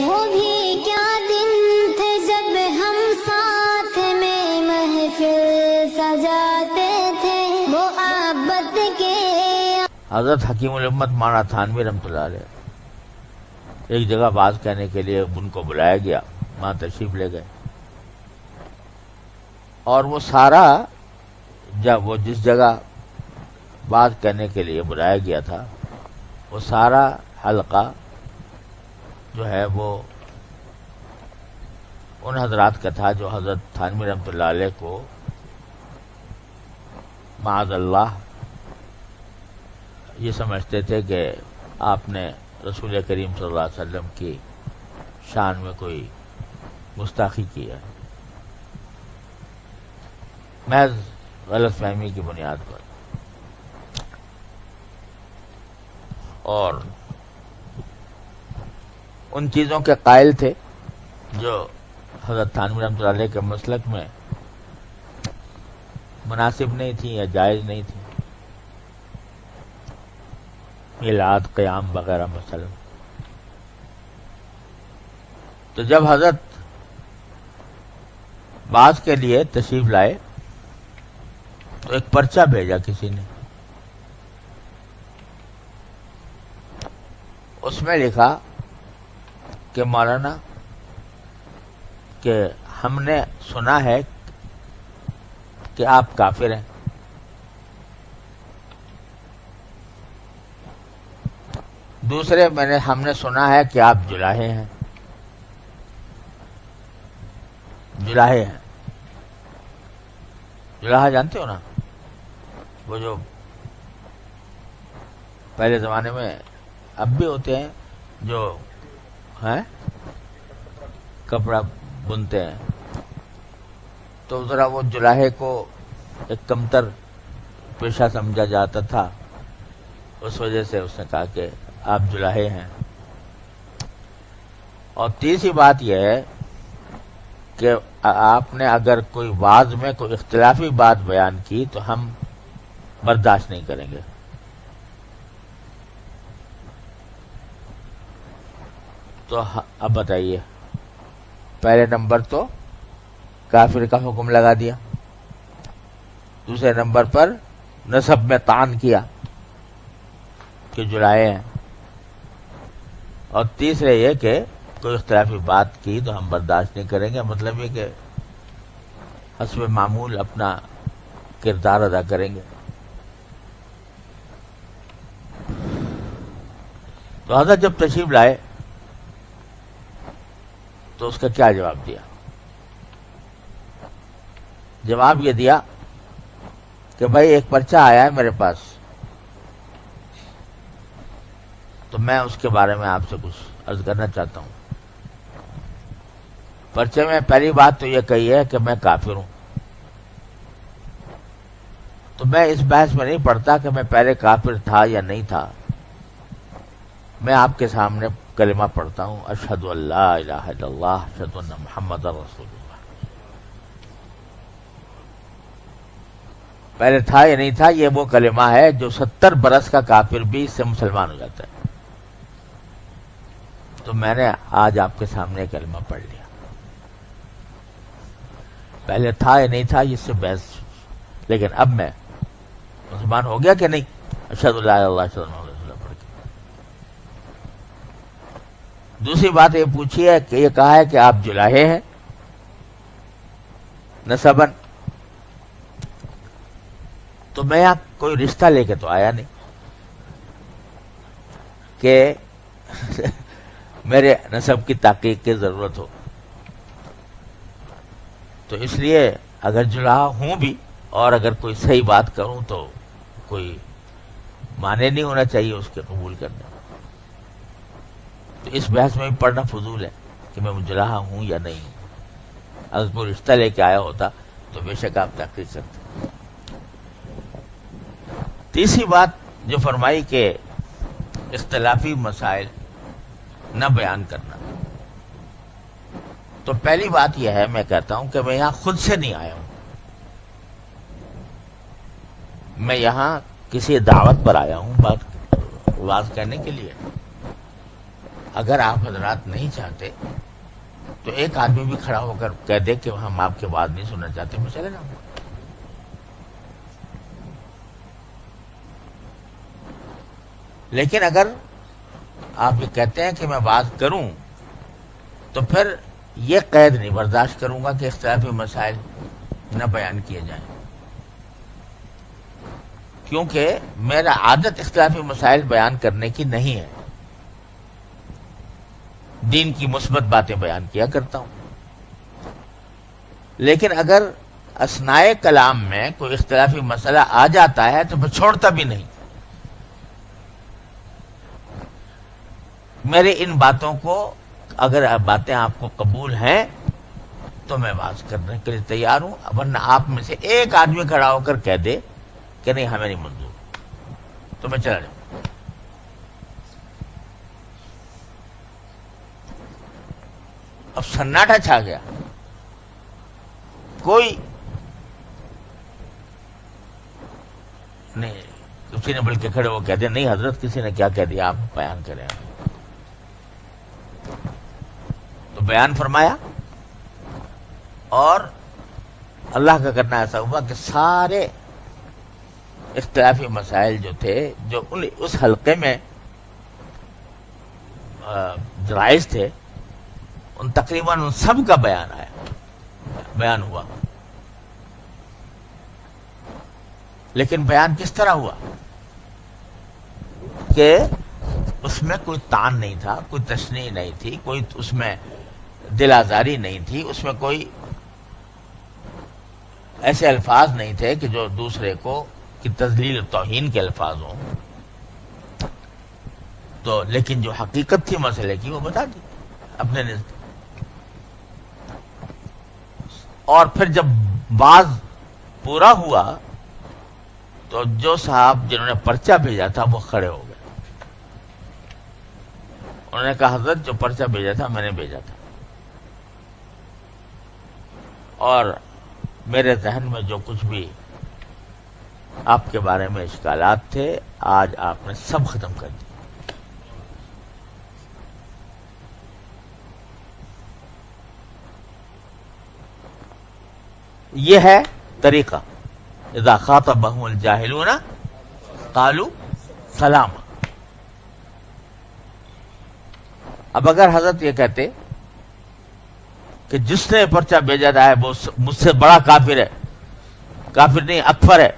وہ بھی کیا دن تھے جب ہم ساتھ میں محفل سجاتے تھے، وہ عابد کے۔ حضرت حکیم الامت مولانا تھانوی رحمۃ اللہ علیہ ایک جگہ بات کہنے کے لیے ان کو بلایا گیا، وہاں تشریف لے گئے، اور وہ سارا جب وہ جس جگہ بات کہنے کے لیے بلایا گیا تھا وہ سارا حلقہ جو ہے وہ ان حضرات کا تھا جو حضرت تھانوی رحمۃ اللہ علیہ کو معاذ اللہ یہ سمجھتے تھے کہ آپ نے رسول کریم صلی اللہ علیہ وسلم کی شان میں کوئی گستاخی کی ہے، محض غلط فہمی کی بنیاد پر، اور ان چیزوں کے قائل تھے جو حضرت تھانوی رحمۃ اللہ علیہ کے مسلک میں مناسب نہیں تھی یا جائز نہیں تھی، میلاد، قیام وغیرہ مثلا۔ تو جب حضرت بعض کے لیے تشریف لائے تو ایک پرچہ بھیجا کسی نے، اس میں لکھا کہ مولانا کہ ہم نے سنا ہے کہ آپ کافر ہیں، دوسرے ہم نے سنا ہے کہ آپ جلاہے ہیں، جلاہے ہیں، جلاہا جانتے ہو نا، وہ جو پہلے زمانے میں اب بھی ہوتے ہیں جو ہیں کپڑا بنتے ہیں، تو ذرا وہ جلاہے کو ایک کمتر پیشہ سمجھا جاتا تھا، اس وجہ سے اس نے کہا کہ آپ جلاہے ہیں۔ اور تیسری بات یہ ہے کہ آپ نے اگر کوئی وعظ میں کوئی اختلافی بات بیان کی تو ہم برداشت نہیں کریں گے۔ تو اب بتائیے، پہلے نمبر تو کافر کا حکم لگا دیا، دوسرے نمبر پر نسب میں طعن کیا کہ جلائے ہیں، اور تیسرے یہ کہ کوئی اختلافی بات کی تو ہم برداشت نہیں کریں گے، مطلب یہ کہ حسب معمول اپنا کردار ادا کریں گے۔ تو حضرت جب تشریف لائے تو اس کا کیا جواب دیا؟ جواب یہ دیا کہ بھائی ایک پرچہ آیا ہے میرے پاس، تو میں اس کے بارے میں آپ سے کچھ عرض کرنا چاہتا ہوں۔ پرچے میں پہلی بات تو یہ کہی ہے کہ میں کافر ہوں، تو میں اس بحث میں نہیں پڑتا کہ میں پہلے کافر تھا یا نہیں تھا، میں آپ کے سامنے کلمہ پڑھتا ہوں، اشہد ان لا الہ الا اللہ اشہد ان محمد رسول اللہ۔ پہلے تھا یا نہیں تھا، یہ وہ کلمہ ہے جو 70 برس کا کافر بھی اس سے مسلمان ہو جاتا ہے۔ تو میں نے آج آپ کے سامنے کلمہ پڑھ لیا، پہلے تھا یا نہیں تھا اس سے بحث، لیکن اب میں مسلمان ہو گیا کہ نہیں، اشہد ان لا الہ الا اللہ اشہد ان محمد رسول اللہ پڑھ کے۔ دوسری بات یہ پوچھی ہے کہ یہ کہا ہے کہ آپ جلاہے ہیں نسبن، تو میں یہاں کوئی رشتہ لے کے تو آیا نہیں کہ میرے نسب کی تحقیق کی ضرورت ہو، تو اس لیے اگر جلاہا ہوں بھی اور اگر کوئی صحیح بات کروں تو کوئی معنی نہیں ہونا چاہیے اس کے قبول کرنے۔ تو اس بحث میں بھی پڑھنا فضول ہے کہ میں جلاہا ہوں یا نہیں ہوں۔ اگر کوئی رشتہ لے کے آیا ہوتا تو بے شک آپ تحقیق کرتے۔ تیسری بات جو فرمائی کہ اختلافی مسائل نہ بیان کرنا، تو پہلی بات یہ ہے، میں کہتا ہوں کہ میں یہاں خود سے نہیں آیا ہوں، میں یہاں کسی دعوت پر آیا ہوں بات کہنے کے لیے۔ اگر آپ حضرات نہیں چاہتے تو ایک آدمی بھی کھڑا ہو کر کہہ دے کہ ہم آپ کی بات نہیں سننا چاہتے، میں چلے جاؤں گا۔ لیکن اگر آپ یہ کہتے ہیں کہ میں بات کروں تو پھر یہ قید نہیں برداشت کروں گا کہ اختلافی مسائل نہ بیان کیے جائیں، کیونکہ میرا عادت اختلافی مسائل بیان کرنے کی نہیں ہے، دین کی مثبت باتیں بیان کیا کرتا ہوں۔ لیکن اگر اثناء کلام میں کوئی اختلافی مسئلہ آ جاتا ہے تو میں چھوڑتا بھی نہیں۔ میرے ان باتوں کو اگر باتیں آپ کو قبول ہیں تو میں بات کرنے کے لیے تیار ہوں، ورنہ آپ میں سے ایک آدمی کھڑا ہو کر کہہ دے کہ نہیں ہمیں نہیں منظور تو میں چلا جاؤں۔ اب سناٹا چھا گیا، کوئی نہیں، کسی نے بلکہ کھڑے وہ کہہ دیا نہیں حضرت کسی نے کیا کہہ دیا، آپ بیان کریں۔ تو بیان فرمایا، اور اللہ کا کرنا ایسا ہوا کہ سارے اختلافی مسائل جو تھے جو اس حلقے میں جرائز تھے ان تقریباً ان سب کا بیان ہوا۔ لیکن بیان کس طرح ہوا کہ اس میں کوئی طعن نہیں تھا، کوئی تشنیع نہیں تھی، کوئی اس میں دل آزاری نہیں تھی، اس میں کوئی ایسے الفاظ نہیں تھے کہ جو دوسرے کو کی تذلیل و توہین کے الفاظ ہوں۔ تو لیکن جو حقیقت تھی مسئلے کی وہ بتا دی اپنے نزد۔ اور پھر جب بعض پورا ہوا تو جو صاحب جنہوں نے پرچہ بھیجا تھا وہ کھڑے ہو گئے، انہوں نے کہا حضرت جو پرچہ بھیجا تھا میں نے بھیجا تھا، اور میرے ذہن میں جو کچھ بھی آپ کے بارے میں اشکالات تھے آج آپ نے سب ختم کر دی۔ یہ ہے طریقہ، اذا خاطبهم الجاہلون قالوا سلاما۔ اب اگر حضرت یہ کہتے کہ جس نے پرچہ بھیجا تھا ہے وہ مجھ سے بڑا کافر ہے، کافر نہیں اکفر ہے،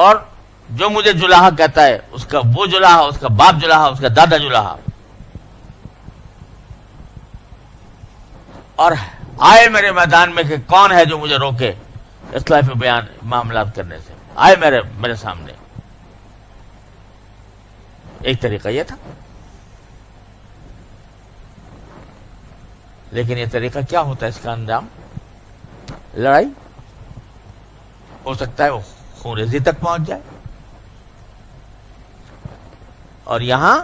اور جو مجھے جلاحہ کہتا ہے اس کا وہ جلاحہ، اس کا باپ جلاحہ، اس کا دادا جلاحہ، اور آئے میرے میدان میں کہ کون ہے جو مجھے روکے اختلافی بیان معاملات کرنے سے، آئے میرے سامنے۔ ایک طریقہ یہ تھا، لیکن یہ طریقہ کیا ہوتا ہے اس کا انجام؟ لڑائی، ہو سکتا ہے وہ خون ریزی تک پہنچ جائے۔ اور یہاں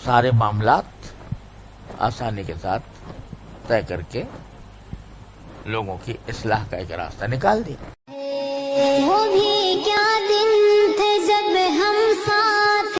سارے معاملات آسانی کے ساتھ طے کر کے لوگوں کی اصلاح کا ایک راستہ نکال دیا۔ وہ بھی کیا دن